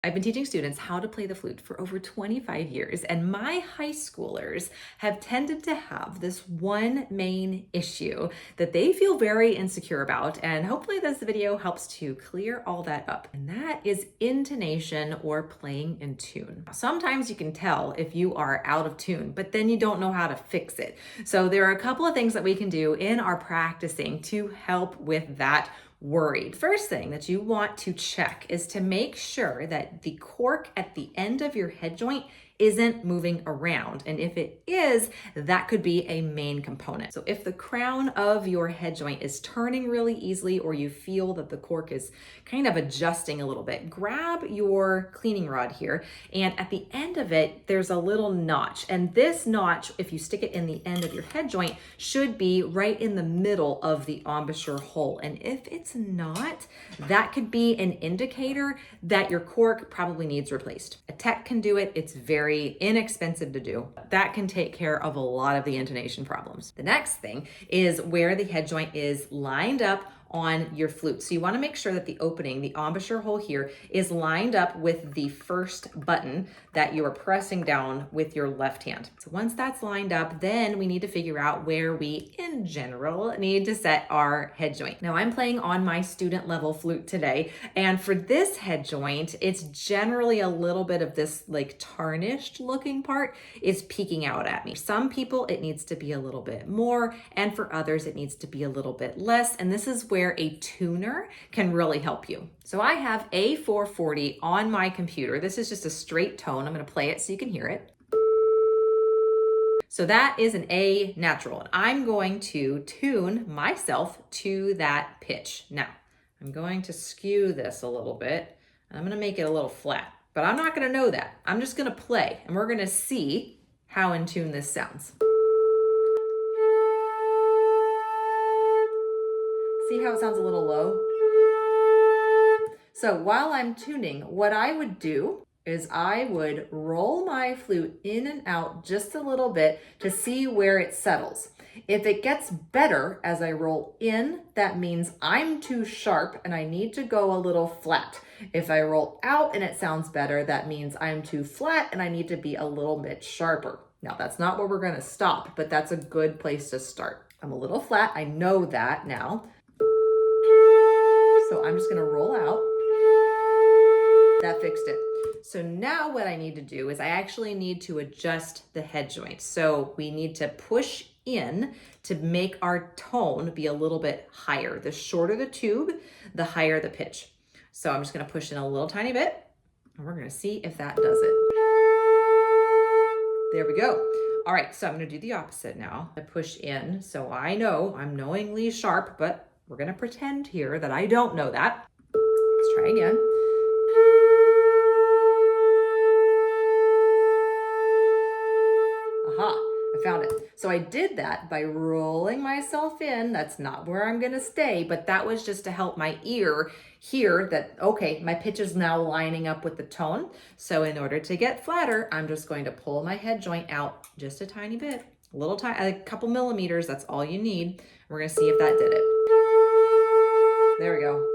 I've been teaching students how to play the flute for over 25 years, and my high schoolers have tended to have this one main issue that they feel very insecure about, and hopefully this video helps to clear all that up, and that is intonation or playing in tune. Sometimes you can tell if you are out of tune, but then you don't know how to fix it. So there are a couple of things that we can do in our practicing to help with that worried. First thing that you want to check is to make sure that the cork at the end of your head joint isn't moving around. And if it is, that could be a main component. So if the crown of your head joint is turning really easily, or you feel that the cork is kind of adjusting a little bit, grab your cleaning rod here, and at the end of it, there's a little notch. And this notch, if you stick it in the end of your head joint, should be right in the middle of the embouchure hole. And if it's not, that could be an indicator that your cork probably needs replaced. A tech can do it. It's very inexpensive to do. That can take care of a lot of the intonation problems. The next thing is where the head joint is lined up on your flute. So you want to make sure that the opening, the embouchure hole here, is lined up with the first button that you are pressing down with your left hand. So once that's lined up, then we need to figure out where we, in general, need to set our head joint. Now I'm playing on my student level flute today, and for this head joint, it's generally a little bit of this like tarnished looking part is peeking out at me. Some people, it needs to be a little bit more, and for others, it needs to be a little bit less, and this is where a tuner can really help you. So I have a 440 on my computer. This is just a straight tone. I'm going to play it so you can hear it. So that is an A natural, and I'm going to tune myself to that pitch. Now, I'm going to skew this a little bit, and I'm going to make it a little flat, but I'm not going to know that. I'm just going to play, and we're going to see how in tune this sounds. See how it sounds a little low? So while I'm tuning, what I would do is I would roll my flute in and out just a little bit to see where it settles. If it gets better as I roll in, that means I'm too sharp and I need to go a little flat. If I roll out and it sounds better, that means I'm too flat and I need to be a little bit sharper. Now that's not where we're going to stop, but that's a good place to start. I'm a little flat. I know that now. So I'm just going to roll out. That fixed it. So now what I need to do is I actually need to adjust the head joint. So we need to push in to make our tone be a little bit higher. The shorter the tube, the higher the pitch. So I'm just going to push in a little tiny bit, and we're going to see if that does it. There we go. All right, so I'm going to do the opposite now. I push in, so I know I'm knowingly sharp, but we're going to pretend here that I don't know that. Let's try again. Aha, I found it. So I did that by rolling myself in. That's not where I'm going to stay, but that was just to help my ear hear that, okay, my pitch is now lining up with the tone. So in order to get flatter, I'm just going to pull my head joint out just a tiny bit, a couple millimeters. That's all you need. We're going to see if that did it. There we go.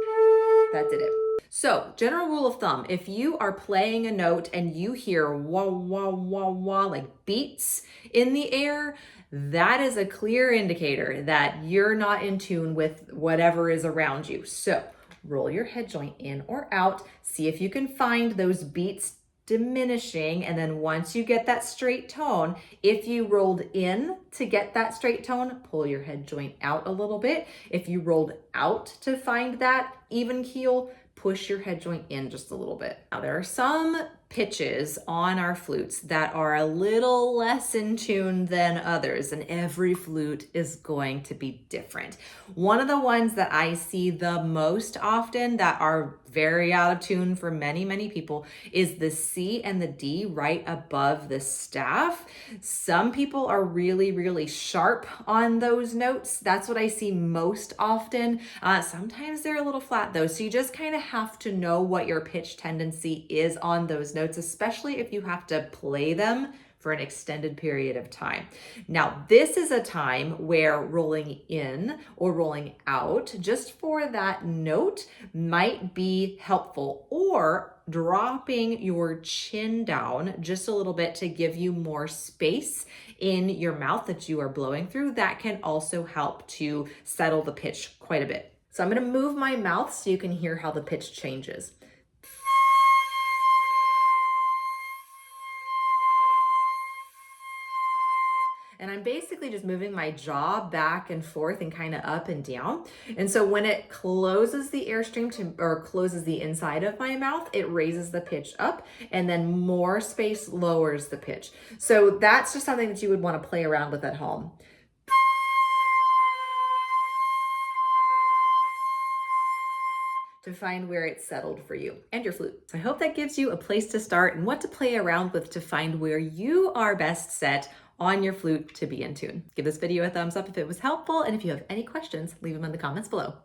That did it. So, general rule of thumb, if you are playing a note and you hear wah, wah, wah, wah, like beats in the air, that is a clear indicator that you're not in tune with whatever is around you. So, roll your head joint in or out, see if you can find those beats diminishing, and then once you get that straight tone, if you rolled in to get that straight tone, pull your head joint out a little bit. If you rolled out to find that even keel, push your head joint in just a little bit. Now there are some pitches on our flutes that are a little less in tune than others, and every flute is going to be different. One of the ones that I see the most often that are very out of tune for many, many people is the C and the D right above the staff. Some people are really, really sharp on those notes. That's what I see most often. Sometimes they're a little flat though, so you just kind of have to know what your pitch tendency is on those notes, especially if you have to play them for an extended period of time. Now, this is a time where rolling in or rolling out just for that note might be helpful, or dropping your chin down just a little bit to give you more space in your mouth that you are blowing through. That can also help to settle the pitch quite a bit. So I'm going to move my mouth so you can hear how the pitch changes. And I'm basically just moving my jaw back and forth and kind of up and down. And so when it closes the airstream or closes the inside of my mouth, it raises the pitch up, and then more space lowers the pitch. So that's just something that you would want to play around with at home. To find where it's settled for you and your flute. So I hope that gives you a place to start and what to play around with to find where you are best set on your flute to be in tune. Give this video a thumbs up if it was helpful, and if you have any questions, leave them in the comments below.